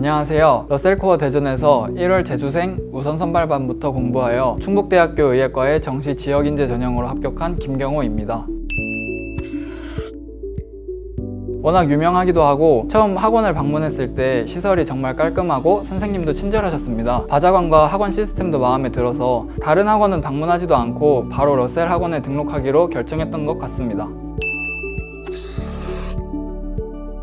안녕하세요. 러셀코어 대전에서 1월 재수생 우선 선발반부터 공부하여 충북대학교 의예과에 정시 지역인재 전형으로 합격한 김경호입니다. 워낙 유명하기도 하고 처음 학원을 방문했을 때 시설이 정말 깔끔하고 선생님도 친절하셨습니다. 바자관과 학원 시스템도 마음에 들어서 다른 학원은 방문하지도 않고 바로 러셀 학원에 등록하기로 결정했던 것 같습니다.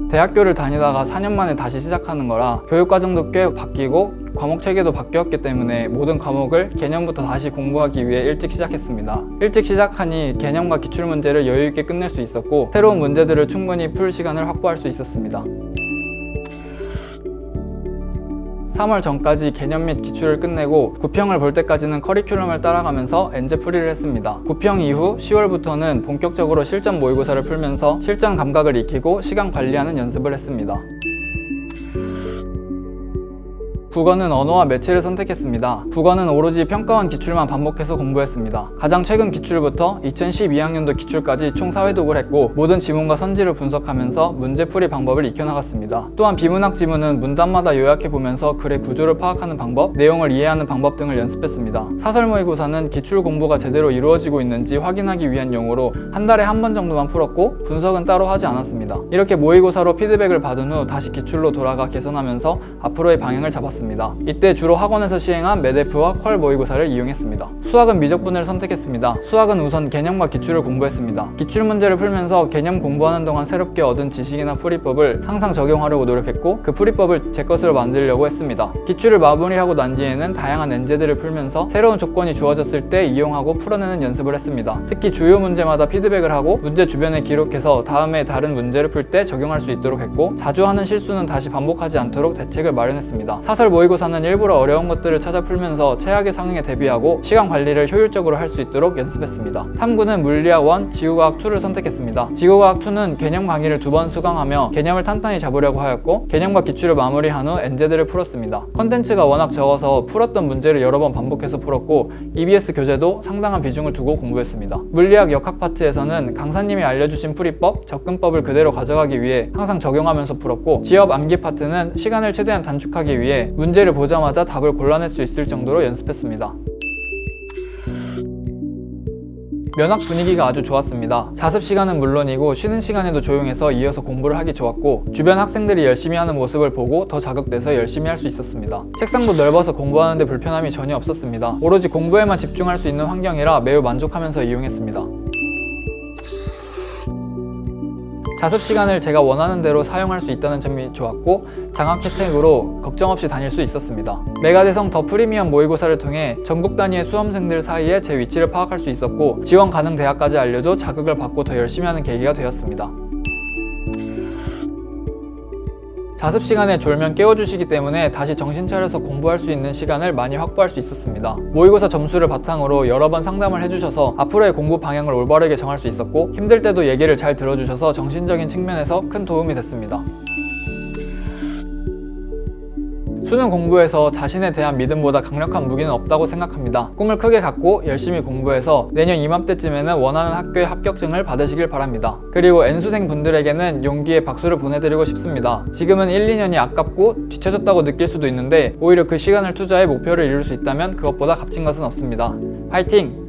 대학교를 다니다가 4년 만에 다시 시작하는 거라 교육과정도 꽤 바뀌고 과목 체계도 바뀌었기 때문에 모든 과목을 개념부터 다시 공부하기 위해 일찍 시작했습니다. 일찍 시작하니 개념과 기출문제를 여유있게 끝낼 수 있었고 새로운 문제들을 충분히 풀 시간을 확보할 수 있었습니다. 3월 전까지 개념 및 기출을 끝내고 구평을 볼 때까지는 커리큘럼을 따라가면서 엔제풀이를 했습니다. 구평 이후 10월부터는 본격적으로 실전 모의고사를 풀면서 실전 감각을 익히고 시간 관리하는 연습을 했습니다. 국어는 언어와 매체를 선택했습니다. 국어는 오로지 평가원 기출만 반복해서 공부했습니다. 가장 최근 기출부터 2012학년도 기출까지 총 4회독을 했고 모든 지문과 선지를 분석하면서 문제풀이 방법을 익혀나갔습니다. 또한 비문학 지문은 문단마다 요약해보면서 글의 구조를 파악하는 방법, 내용을 이해하는 방법 등을 연습했습니다. 사설 모의고사는 기출 공부가 제대로 이루어지고 있는지 확인하기 위한 용어로 한 달에 한 번 정도만 풀었고 분석은 따로 하지 않았습니다. 이렇게 모의고사로 피드백을 받은 후 다시 기출로 돌아가 개선하면서 앞으로의 방향을 잡았습니다. 이때 주로 학원에서 시행한 메데프와 퀄 모의고사를 이용했습니다. 수학은 미적분을 선택했습니다. 수학은 우선 개념과 기출을 공부했습니다. 기출 문제를 풀면서 개념 공부하는 동안 새롭게 얻은 지식이나 풀이법을 항상 적용하려고 노력했고 그 풀이법을 제 것으로 만들려고 했습니다. 기출을 마무리하고 난 뒤에는 다양한 엔제들을 풀면서 새로운 조건이 주어졌을 때 이용하고 풀어내는 연습을 했습니다. 특히 주요 문제마다 피드백을 하고 문제 주변에 기록해서 다음에 다른 문제를 풀 때 적용할 수 있도록 했고 자주 하는 실수는 다시 반복하지 않도록 대책을 마련했습니다. 사설 모의고사는 일부러 어려운 것들을 찾아 풀면서 최악의 상황에 대비하고 시간 관리를 효율적으로 할 수 있도록 연습했습니다. 탐구는 물리학 1, 지구과학 2를 선택했습니다. 지구과학 2는 개념 강의를 2번 수강하며 개념을 탄탄히 잡으려고 하였고 개념과 기출을 마무리한 후 엔제들을 풀었습니다. 컨텐츠가 워낙 적어서 풀었던 문제를 여러 번 반복해서 풀었고 EBS 교재도 상당한 비중을 두고 공부했습니다. 물리학 역학 파트에서는 강사님이 알려주신 풀이법, 접근법을 그대로 가져가기 위해 항상 적용하면서 풀었고 지엽 암기 파트는 시간을 최대한 단축하기 위해 문제를 보자마자 답을 골라낼 수 있을 정도로 연습했습니다. 면학 분위기가 아주 좋았습니다. 자습 시간은 물론이고 쉬는 시간에도 조용해서 이어서 공부를 하기 좋았고 주변 학생들이 열심히 하는 모습을 보고 더 자극돼서 열심히 할 수 있었습니다. 책상도 넓어서 공부하는데 불편함이 전혀 없었습니다. 오로지 공부에만 집중할 수 있는 환경이라 매우 만족하면서 이용했습니다. 자습 시간을 제가 원하는 대로 사용할 수 있다는 점이 좋았고 장학 혜택으로 걱정 없이 다닐 수 있었습니다. 메가대성 더 프리미엄 모의고사를 통해 전국 단위의 수험생들 사이에 제 위치를 파악할 수 있었고 지원 가능 대학까지 알려줘 자극을 받고 더 열심히 하는 계기가 되었습니다. 자습 시간에 졸면 깨워주시기 때문에 다시 정신 차려서 공부할 수 있는 시간을 많이 확보할 수 있었습니다. 모의고사 점수를 바탕으로 여러 번 상담을 해주셔서 앞으로의 공부 방향을 올바르게 정할 수 있었고 힘들 때도 얘기를 잘 들어주셔서 정신적인 측면에서 큰 도움이 됐습니다. 수능 공부에서 자신에 대한 믿음보다 강력한 무기는 없다고 생각합니다. 꿈을 크게 갖고 열심히 공부해서 내년 이맘때쯤에는 원하는 학교의 합격증을 받으시길 바랍니다. 그리고 N수생 분들에게는 용기의 박수를 보내드리고 싶습니다. 지금은 1, 2년이 아깝고 뒤처졌다고 느낄 수도 있는데 오히려 그 시간을 투자해 목표를 이룰 수 있다면 그것보다 값진 것은 없습니다. 화이팅!